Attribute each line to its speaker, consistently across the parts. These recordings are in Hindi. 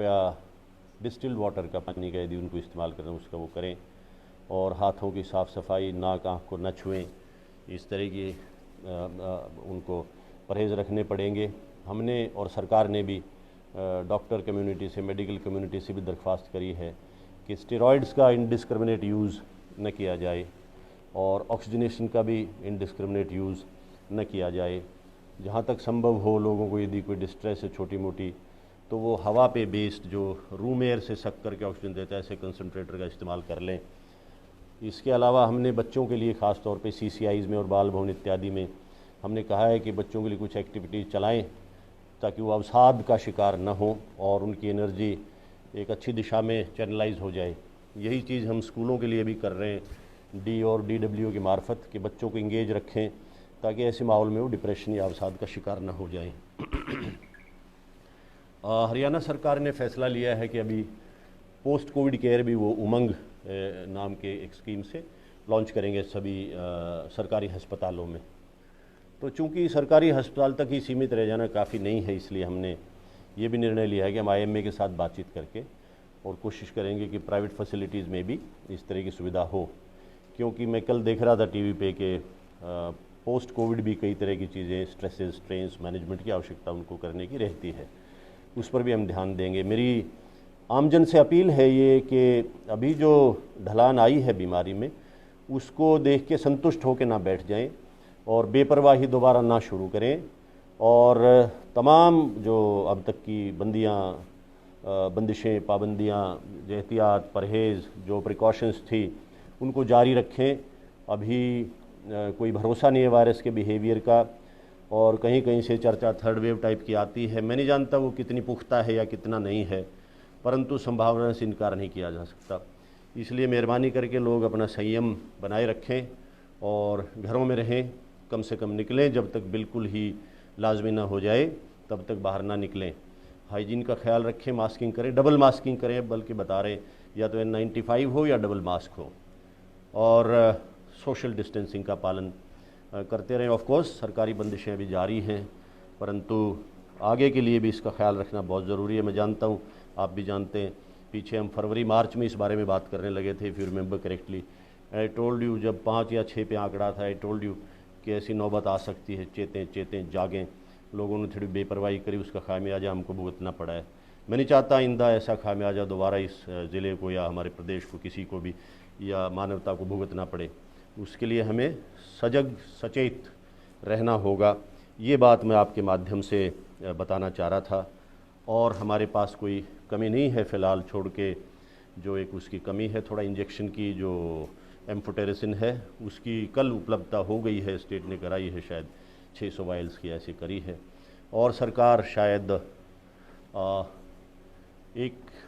Speaker 1: कृपया डिस्टिल्ड वाटर का पानी का यदि उनको इस्तेमाल करना उसका वो करें, और हाथों की साफ़ सफाई, नाक आँख को न छुएँ, इस तरह की उनको परहेज़ रखने पड़ेंगे। हमने और सरकार ने भी डॉक्टर कम्युनिटी से, मेडिकल कम्युनिटी से भी दरख्वास्त करी है कि स्टेरॉइड्स का इनडिस्क्रिमिनेट यूज़ न किया जाए और ऑक्सीजनेशन का भी इनडिस्क्रिमिनेट यूज़ न किया जाए। जहाँ तक संभव हो लोगों को यदि कोई डिस्ट्रेस है छोटी मोटी, तो वो हवा पे बेस्ड जो रूम एयर से सक करके ऑक्सीजन देता है ऐसे कंसनट्रेटर का इस्तेमाल कर लें। इसके अलावा हमने बच्चों के लिए ख़ास तौर पे CCIs में और बाल भवन इत्यादि में हमने कहा है कि बच्चों के लिए कुछ एक्टिविटीज़ चलाएं ताकि वो अवसाद का शिकार न हो और उनकी एनर्जी एक अच्छी दिशा में चैनलाइज हो जाए। यही चीज़ हम स्कूलों के लिए भी कर रहे हैं, D और DW की मार्फत, कि बच्चों को इंगेज रखें ताकि ऐसे माहौल में वो डिप्रेशन या अवसाद का शिकार न हो जाएं। हरियाणा सरकार ने फैसला लिया है कि अभी पोस्ट कोविड केयर भी वो उमंग नाम के एक स्कीम से लॉन्च करेंगे सभी सरकारी अस्पतालों में। तो चूंकि सरकारी अस्पताल तक ही सीमित रह जाना काफ़ी नहीं है, इसलिए हमने ये भी निर्णय लिया है कि हम IMA के साथ बातचीत करके और कोशिश करेंगे कि प्राइवेट फैसिलिटीज़ में भी इस तरह की सुविधा हो। क्योंकि मैं कल देख रहा था TV पे कि पोस्ट कोविड भी कई तरह की चीज़ें, स्ट्रेसेस, स्ट्रेन्स मैनेजमेंट की आवश्यकता उनको करने की रहती है, उस पर भी हम ध्यान देंगे। मेरी आमजन से अपील है ये कि अभी जो ढलान आई है बीमारी में, उसको देख के संतुष्ट होकर ना बैठ जाएं और बेपरवाही दोबारा ना शुरू करें, और तमाम जो अब तक की बंदिशें, पाबंदियां, एहतियात, परहेज़, जो प्रिकॉशंस थी उनको जारी रखें। अभी कोई भरोसा नहीं है वायरस के बिहेवियर का, और कहीं कहीं से चर्चा थर्ड वेव टाइप की आती है। मैं नहीं जानता वो कितनी पुख्ता है या कितना नहीं है, परंतु संभावना से इनकार नहीं किया जा सकता। इसलिए मेहरबानी करके लोग अपना संयम बनाए रखें और घरों में रहें, कम से कम निकलें, जब तक बिल्कुल ही लाजमी ना हो जाए तब तक बाहर ना निकलें। हाइजीन का ख्याल रखें, मास्किंग करें, डबल मास्किंग करें, बल्कि बता रहे या तो N95 हो या डबल मास्क हो, और सोशल डिस्टेंसिंग का पालन करते रहें। ऑफ कोर्स सरकारी बंदिशें अभी जारी हैं, परंतु आगे के लिए भी इसका ख्याल रखना बहुत ज़रूरी है। मैं जानता हूँ, आप भी जानते हैं, पीछे हम फरवरी मार्च में इस बारे में बात करने लगे थे, if you remember correctly. I told you, जब 5 या 6 पे आंकड़ा था, आई टोल्ड यू कि ऐसी नौबत आ सकती है, चेतें जागें। लोगों ने थोड़ी बेपरवाही करी, उसका खामियाजा हमको भुगतना पड़ा है। मैं नहीं चाहता आइंदा ऐसा खामियाजा दोबारा इस ज़िले को या हमारे प्रदेश को, किसी को भी, या मानवता को भुगतना पड़े। उसके लिए हमें सजग सचेत रहना होगा। ये बात मैं आपके माध्यम से बताना चाह रहा था। और हमारे पास कोई कमी नहीं है फ़िलहाल, छोड़ के जो एक उसकी कमी है थोड़ा इंजेक्शन की, जो एम्फोटेरेसिन है, उसकी कल उपलब्धता हो गई है, स्टेट ने कराई है, शायद 600 वायल्स की ऐसी करी है। और सरकार शायद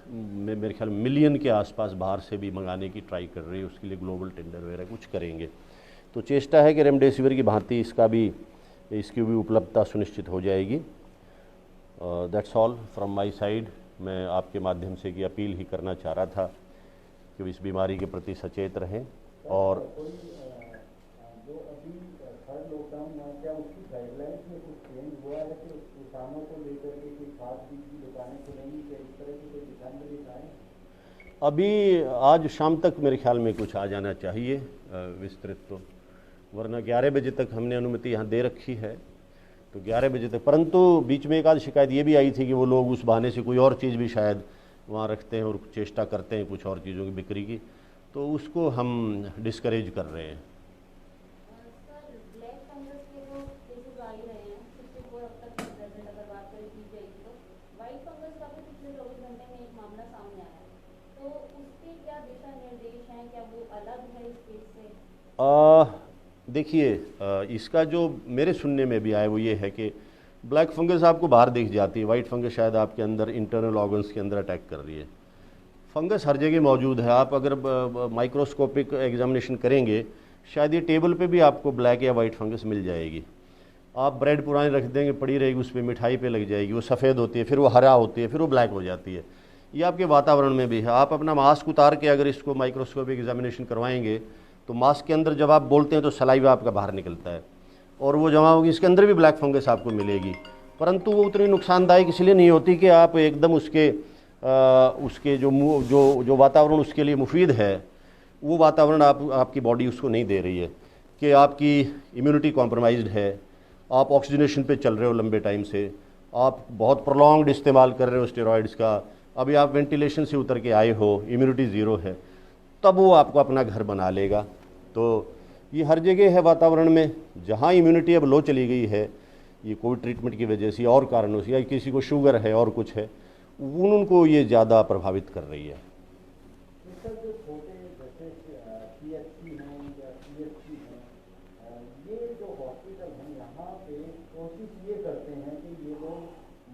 Speaker 1: मेरे ख्याल मिलियन के आसपास बाहर से भी मंगाने की ट्राई कर रही है, उसके लिए ग्लोबल टेंडर वगैरह कुछ करेंगे। तो चेष्टा है कि रेमडेसिविर की भांति इसकी भी उपलब्धता सुनिश्चित हो जाएगी। That's all from my side. मैं आपके माध्यम से की अपील ही करना चाह रहा था कि इस बीमारी के प्रति सचेत रहें। और
Speaker 2: जो अभी थर्ड लॉकडाउन हुआ, क्या उसकी गाइडलाइंस में कुछ चेंज हुआ है कि किसानों को लेकर के कोई खाद बीज की दुकानें खुलेंगी, क्या इस तरह की कोई दिशा निर्देश आए?
Speaker 1: अभी आज शाम तक मेरे ख्याल में कुछ आ जाना चाहिए विस्तृत, तो वरना 11 बजे तक हमने अनुमति यहाँ दे रखी है, तो 11 बजे तक। परंतु बीच में एक आध शिकायत ये भी आई थी कि वो लोग उस बहाने से कोई और चीज़ भी शायद वहाँ रखते हैं और चेष्टा करते हैं कुछ और चीज़ों की बिक्री की, तो उसको हम डिस्करेज कर रहे हैं। देखिए, इसका जो मेरे सुनने में भी आया वो ये है कि ब्लैक फंगस आपको बाहर दिख जाती है, वाइट फंगस शायद आपके अंदर इंटरनल ऑर्गन्स के अंदर अटैक कर रही है। फंगस हर जगह मौजूद है, आप अगर माइक्रोस्कोपिक एग्जामिनेशन करेंगे शायद ये टेबल पे भी आपको ब्लैक या वाइट फंगस मिल जाएगी। आप ब्रेड पुरानी रख देंगे, पड़ी रहेगी, उस पर मिठाई पे लग जाएगी, वो सफ़ेद होती है, फिर वो हरा होती है, फिर वो ब्लैक हो जाती है। ये आपके वातावरण में भी है। आप अपना मास्क उतार के अगर इसको माइक्रोस्कोपिक एग्जामिनेशन करवाएंगे तो मास्क के अंदर जब आप बोलते हैं तो सलाइवा आपका बाहर निकलता है और वो जमा होगी, इसके अंदर भी ब्लैक फंगस आपको मिलेगी, परंतु वो उतनी नुकसानदायक इसलिए नहीं होती कि आप एकदम उसके उसके जो वातावरण उसके लिए मुफीद है वो वातावरण आपकी बॉडी उसको नहीं दे रही है, कि आपकी इम्यूनिटी कॉम्प्रोमाइज्ड है, आप ऑक्सीजनेशन पे चल रहे हो लंबे टाइम से, आप बहुत प्रोलॉन्ग्ड इस्तेमाल कर रहे हो स्टेरॉइड्स का, अभी आप वेंटिलेशन से उतर के आए हो, इम्यूनिटी ज़ीरो है, तब वो आपको अपना घर बना लेगा। तो ये हर जगह है वातावरण में, जहाँ इम्यूनिटी अब लो चली गई है, ये कोविड ट्रीटमेंट की वजह से और कारणों से, या किसी को शुगर है और कुछ है, उनको ये ज़्यादा प्रभावित कर रही है।
Speaker 2: सर, जो छोटे जैसे PHC हैं या CHC हैं, ये जो हॉस्पिटल हैं यहाँ पे कोशिश ये करते हैं कि ये लोग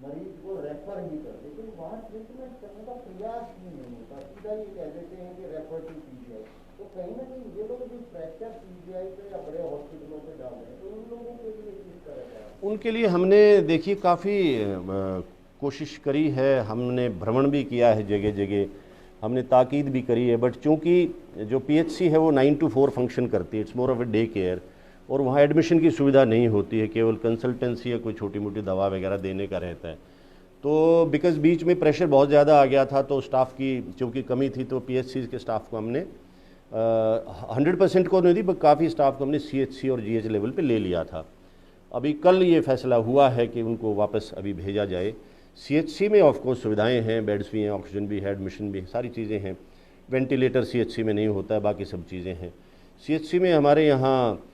Speaker 2: मरीज को रेफर ही कर, लेकिन वहाँ ट्रीटमेंट करने का प्रयास ही नहीं होता, सीधा ये कह देते हैं कि रेफर टू PGI। तो कहीं ना कहीं ये लोग भी प्रेशर PGI पे या बड़े हॉस्पिटलों पे डाल रहे हैं, तो उन लोगों के लिए किस तरह का? उनके लिए
Speaker 1: हमने देखिए काफ़ी कोशिश करी है, हमने भ्रमण भी किया है जगह जगह, हमने ताकीद भी करी है, बट चूँकि जो PHC है वो 9 to 4 फंक्शन करती है, it's more of a day care, और वहाँ एडमिशन की सुविधा नहीं होती है, केवल कंसल्टेंसी या कोई छोटी मोटी दवा वगैरह देने का रहता है। तो बिकॉज़ बीच में प्रेशर बहुत ज़्यादा आ गया था, तो स्टाफ की चूँकि कमी थी, तो PHC के स्टाफ को हमने 100% को नहीं दी, बट काफ़ी स्टाफ को हमने CHC और GH लेवल पे ले लिया था। अभी कल ये फैसला हुआ है कि उनको वापस अभी भेजा जाए। CHC में ऑफ कोर्स सुविधाएं हैं, बेड्स भी हैं, ऑक्सीजन भी है, एडमिशन भी है, सारी चीज़ें हैं। वेंटिलेटर CHC में नहीं होता है, बाकी सब चीज़ें हैं। CHC में हमारे यहाँ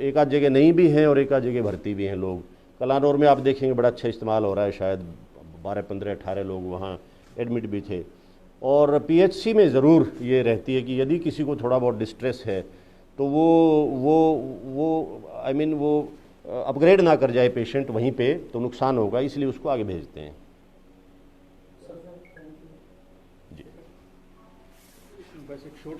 Speaker 1: एक आध जगह नहीं भी हैं और एक आध जगह भर्ती भी हैं लोग। कलानौर में आप देखेंगे बड़ा अच्छा इस्तेमाल हो रहा है, शायद 12, 15, 18 लोग वहाँ एडमिट भी थे। और PHC में ज़रूर ये रहती है कि यदि किसी को थोड़ा बहुत डिस्ट्रेस है तो वो आई मीन वो अपग्रेड ना कर जाए पेशेंट वहीं पे, तो नुकसान होगा, इसलिए उसको आगे भेजते हैं। जी।
Speaker 2: बस एक शॉर्ट।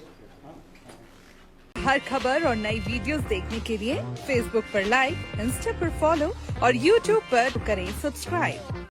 Speaker 3: हर खबर और नई वीडियोस देखने के लिए फेसबुक पर लाइक, इंस्टा पर फॉलो और यूट्यूब पर करें सब्सक्राइब।